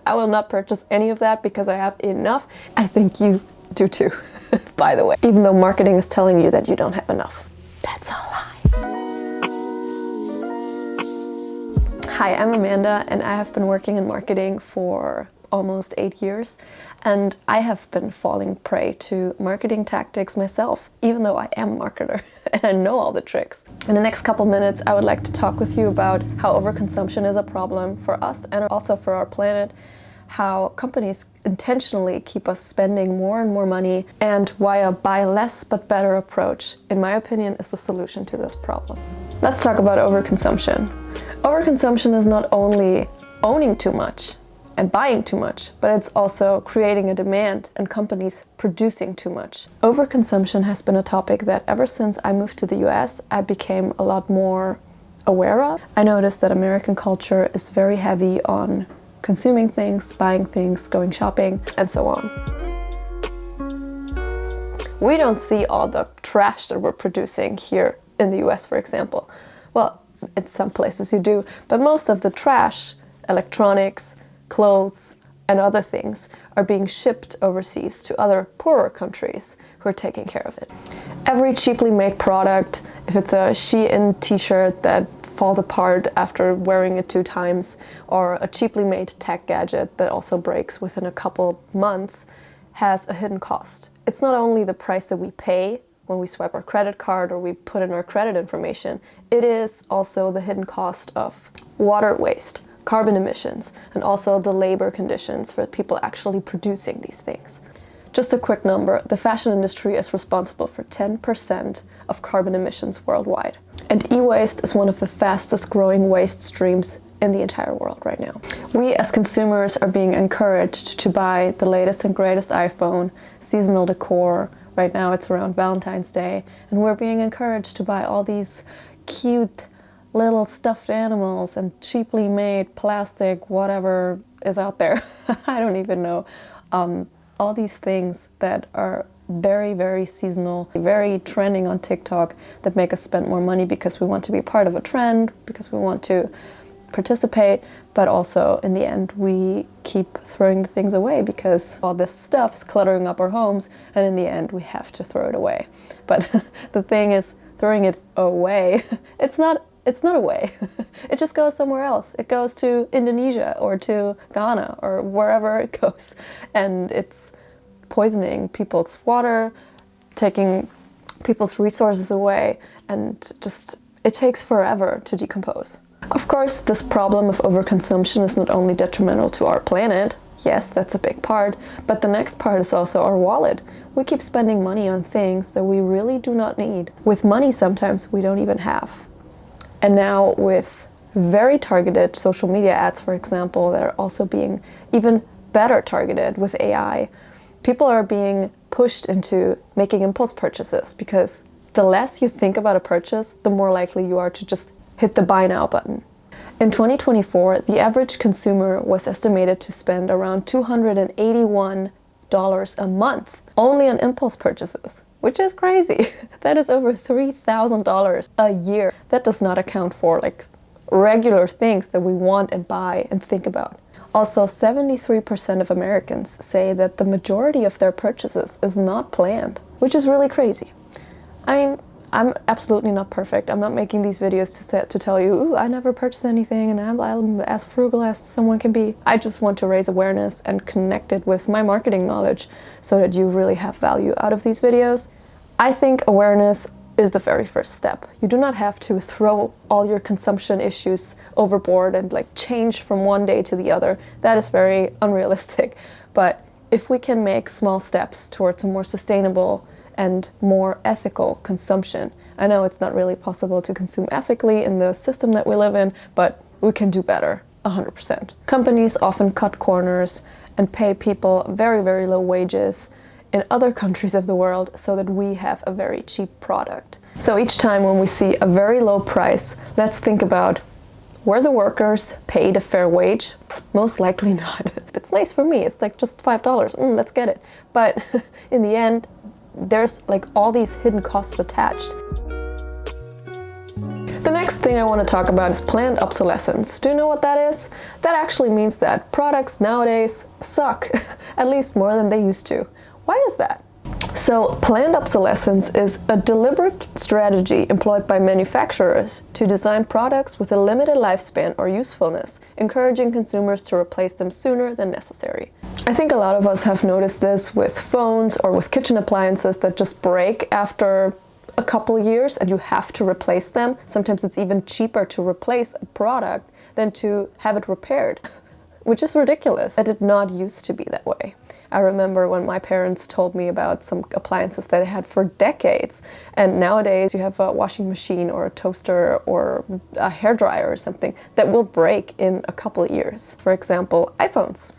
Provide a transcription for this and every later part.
I will not purchase any of that because I have enough. I think you do too, by the way. Even though marketing is telling you that you don't have enough. That's a lie. Hi, I'm Amanda and I have been working in marketing for almost 8 years, and I have been falling prey to marketing tactics myself, even though I am a marketer and I know all the tricks. In the next couple minutes, I would like to talk with you about how overconsumption is a problem for us and also for our planet, how companies intentionally keep us spending more and more money, and why a buy less but better approach, in my opinion, is the solution to this problem. Let's talk about overconsumption. Overconsumption is not only owning too much and buying too much, but it's also creating a demand and companies producing too much. Overconsumption has been a topic that ever since I moved to the US, I became a lot more aware of. I noticed that American culture is very heavy on consuming things, buying things, going shopping, and so on. We don't see all the trash that we're producing here in the US, for example. Well, in some places you do, but most of the trash, electronics, clothes, and other things are being shipped overseas to other poorer countries who are taking care of it. Every cheaply made product, if it's a Shein t-shirt that falls apart after wearing it 2 times, or a cheaply made tech gadget that also breaks within a couple months, has a hidden cost. It's not only the price that we pay when we swipe our credit card or we put in our credit information, it is also the hidden cost of water waste, carbon emissions, and also the labor conditions for people actually producing these things. Just a quick number, the fashion industry is responsible for 10% of carbon emissions worldwide. And e-waste is one of the fastest growing waste streams in the entire world right now. We as consumers are being encouraged to buy the latest and greatest iPhone, seasonal decor. Right now it's around Valentine's Day, and we're being encouraged to buy all these cute little stuffed animals and cheaply made plastic, whatever is out there. I don't even know. All these things that are very, very seasonal, very trending on TikTok, that make us spend more money because we want to be part of a trend, because we want to participate, but also in the end we keep throwing the things away because all this stuff is cluttering up our homes, and in the end we have to throw it away. But the thing is, throwing it away, it's not away. It just goes somewhere else. It goes to Indonesia or to Ghana or wherever it goes, and it's poisoning people's water, taking people's resources away, and just it takes forever to decompose. Of course, this problem of overconsumption is not only detrimental to our planet. Yes, that's a big part, but the next part is also our wallet. We keep spending money on things that we really do not need, with money sometimes we don't even have. And now with very targeted social media ads, for example, that are also being even better targeted with AI, people are being pushed into making impulse purchases, because the less you think about a purchase, the more likely you are to just hit the buy now button. In 2024, the average consumer was estimated to spend around $281 a month only on impulse purchases, which is crazy. That is over $3,000 a year. That does not account for like regular things that we want and buy and think about. Also, 73% of Americans say that the majority of their purchases is not planned, which is really crazy. I mean, I'm absolutely not perfect. I'm not making these videos to tell you, ooh, I never purchase anything and I'm as frugal as someone can be. I just want to raise awareness and connect it with my marketing knowledge so that you really have value out of these videos. I think awareness is the very first step. You do not have to throw all your consumption issues overboard and like change from one day to the other. That is very unrealistic. But if we can make small steps towards a more sustainable and more ethical consumption. I know it's not really possible to consume ethically in the system that we live in, but we can do better, 100%. Companies often cut corners and pay people very, very low wages in other countries of the world so that we have a very cheap product. So each time when we see a very low price, let's think about, were the workers paid a fair wage? Most likely not. It's nice for me, it's like just $5, let's get it. But in the end, there's like all these hidden costs attached. The next next thing I want to talk about is planned obsolescence. Do you know what that is? That actually means that products nowadays suck, at least more than they used to. Why is that? So, planned obsolescence is a deliberate strategy employed by manufacturers to design products with a limited lifespan or usefulness, encouraging consumers to replace them sooner than necessary. I think a lot of us have noticed this with phones or with kitchen appliances that just break after a couple years and you have to replace them. Sometimes it's even cheaper to replace a product than to have it repaired, which is ridiculous. It did not used to be that way. I remember when my parents told me about some appliances that they had for decades, and nowadays you have a washing machine or a toaster or a hairdryer or something that will break in a couple of years. For example, iPhones.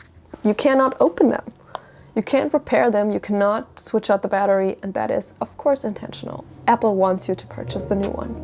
You cannot open them. You can't repair them, you cannot switch out the battery, and that is, of course, intentional. Apple wants you to purchase the new one.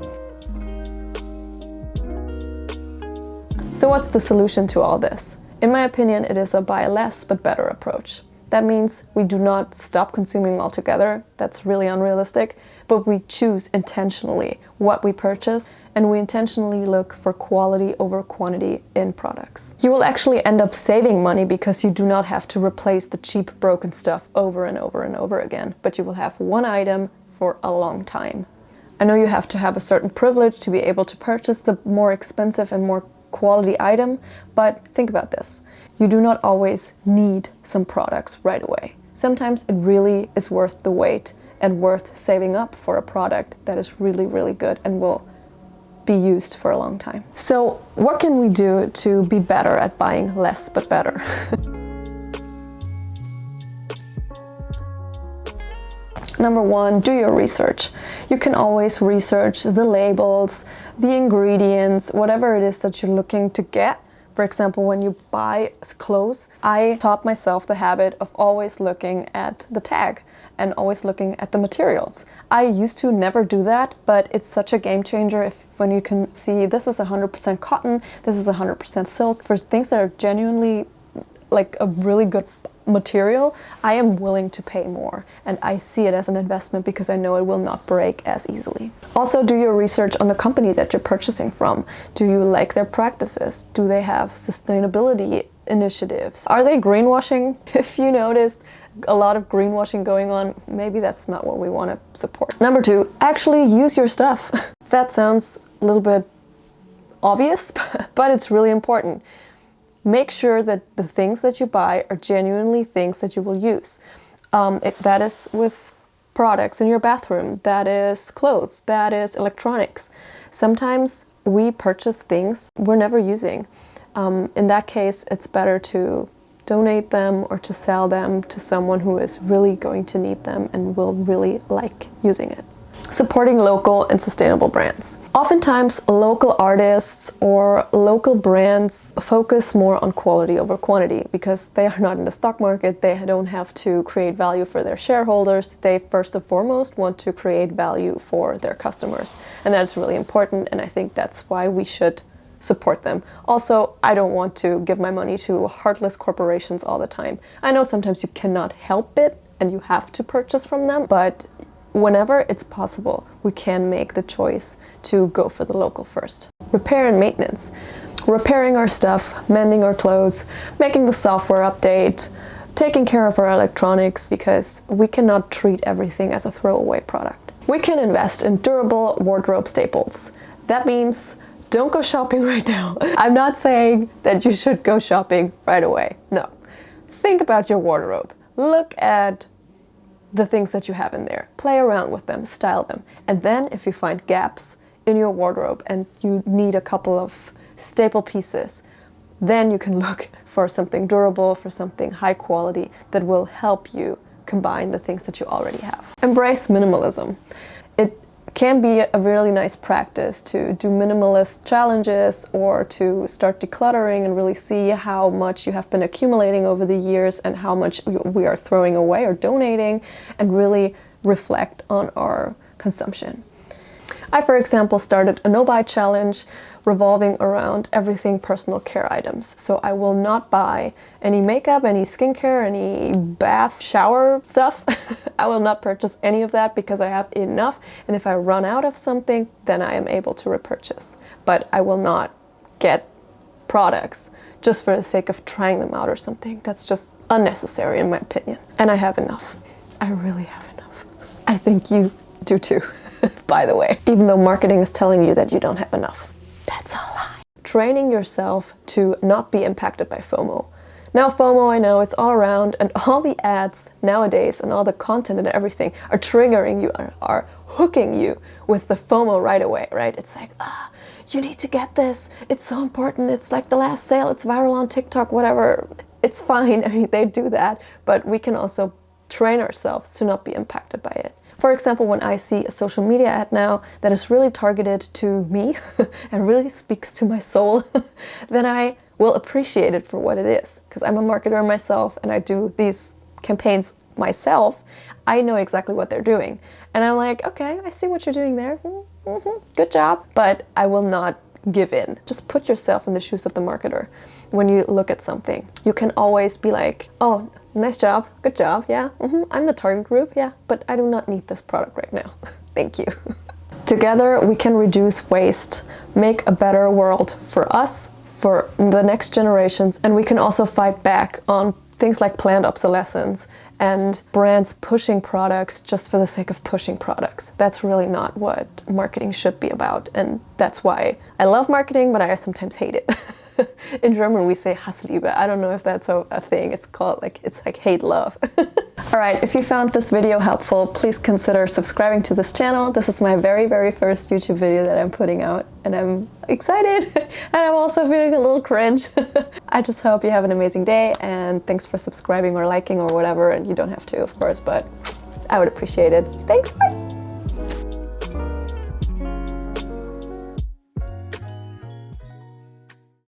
So what's the solution to all this? In my opinion, it is a buy less but better approach. That means we do not stop consuming altogether, that's really unrealistic, but we choose intentionally what we purchase, and we intentionally look for quality over quantity in products. You will actually end up saving money because you do not have to replace the cheap broken stuff over and over and over again, but you will have one item for a long time. I know you have to have a certain privilege to be able to purchase the more expensive and more quality item, but think about this. You do not always need some products right away. Sometimes it really is worth the wait and worth saving up for a product that is really, really good and will be used for a long time. So what can we do to be better at buying less but better? Number one, do your research. You can always research the labels, the ingredients, whatever it is that you're looking to get. For example, when you buy clothes, I taught myself the habit of always looking at the tag and always looking at the materials. I used to never do that, but it's such a game changer when you can see this is 100% cotton, this is 100% silk. For things that are genuinely like a really good material, I am willing to pay more, and I see it as an investment because I know it will not break as easily. Also, do your research on the company that you're purchasing from. Do you like their practices? Do they have sustainability initiatives? Are they greenwashing? If you noticed a lot of greenwashing going on, maybe that's not what we want to support. Number two, actually use your stuff. That sounds a little bit obvious, but it's really important. Make sure that the things that you buy are genuinely things that you will use. That is with products in your bathroom, that is clothes, that is electronics. Sometimes we purchase things we're never using. In that case, it's better to donate them or to sell them to someone who is really going to need them and will really like using it. Supporting local and sustainable brands. Oftentimes, local artists or local brands focus more on quality over quantity because they are not in the stock market, they don't have to create value for their shareholders. They first and foremost want to create value for their customers. And that's really important, and I think that's why we should support them. Also, I don't want to give my money to heartless corporations all the time. I know sometimes you cannot help it and you have to purchase from them, but whenever it's possible, we can make the choice to go for the local first. Repair and maintenance. Repairing our stuff, mending our clothes, making the software update, taking care of our electronics, because we cannot treat everything as a throwaway product. We can invest in durable wardrobe staples. That means don't go shopping right now. I'm not saying that you should go shopping right away. No. Think about your wardrobe. Look at the things that you have in there. Play around with them, style them. And then if you find gaps in your wardrobe and you need a couple of staple pieces, then you can look for something durable, for something high quality that will help you combine the things that you already have. Embrace minimalism. It can be a really nice practice to do minimalist challenges or to start decluttering and really see how much you have been accumulating over the years and how much we are throwing away or donating, and really reflect on our consumption. I, for example, started a no-buy challenge revolving around everything personal care items. So I will not buy any makeup, any skincare, any bath, shower stuff. I will not purchase any of that because I have enough. And if I run out of something, then I am able to repurchase. But I will not get products just for the sake of trying them out or something. That's just unnecessary in my opinion. And I have enough. I really have enough. I think you do too, by the way. Even though marketing is telling you that you don't have enough. That's a lie. Training yourself to not be impacted by FOMO. Now FOMO, I know, it's all around, and all the ads nowadays and all the content and everything are triggering you, are hooking you with the FOMO right away, right? It's like, you need to get this. It's so important. It's like the last sale. It's viral on TikTok, whatever. It's fine. I mean, they do that, but we can also train ourselves to not be impacted by it. For example, when I see a social media ad now that is really targeted to me and really speaks to my soul, then I will appreciate it for what it is. Because I'm a marketer myself and I do these campaigns myself. I know exactly what they're doing. And I'm like, okay, I see what you're doing there. Good job. But I will not give in. Just put yourself in the shoes of the marketer. When you look at something, you can always be like, oh, nice job, good job, yeah, I'm the target group, yeah, but I do not need this product right now. Thank you. Together we can reduce waste, make a better world for us, for the next generations, and we can also fight back on things like planned obsolescence and brands pushing products just for the sake of pushing products. That's really not what marketing should be about, and that's why I love marketing, but I sometimes hate it. In German we say Hassliebe. I don't know if that's a thing. It's called it's like hate love. Alright, if you found this video helpful, please consider subscribing to this channel. This is my very first YouTube video that I'm putting out and I'm excited and I'm also feeling a little cringe. I just hope you have an amazing day and thanks for subscribing or liking or whatever, and you don't have to of course, but I would appreciate it. Thanks, bye!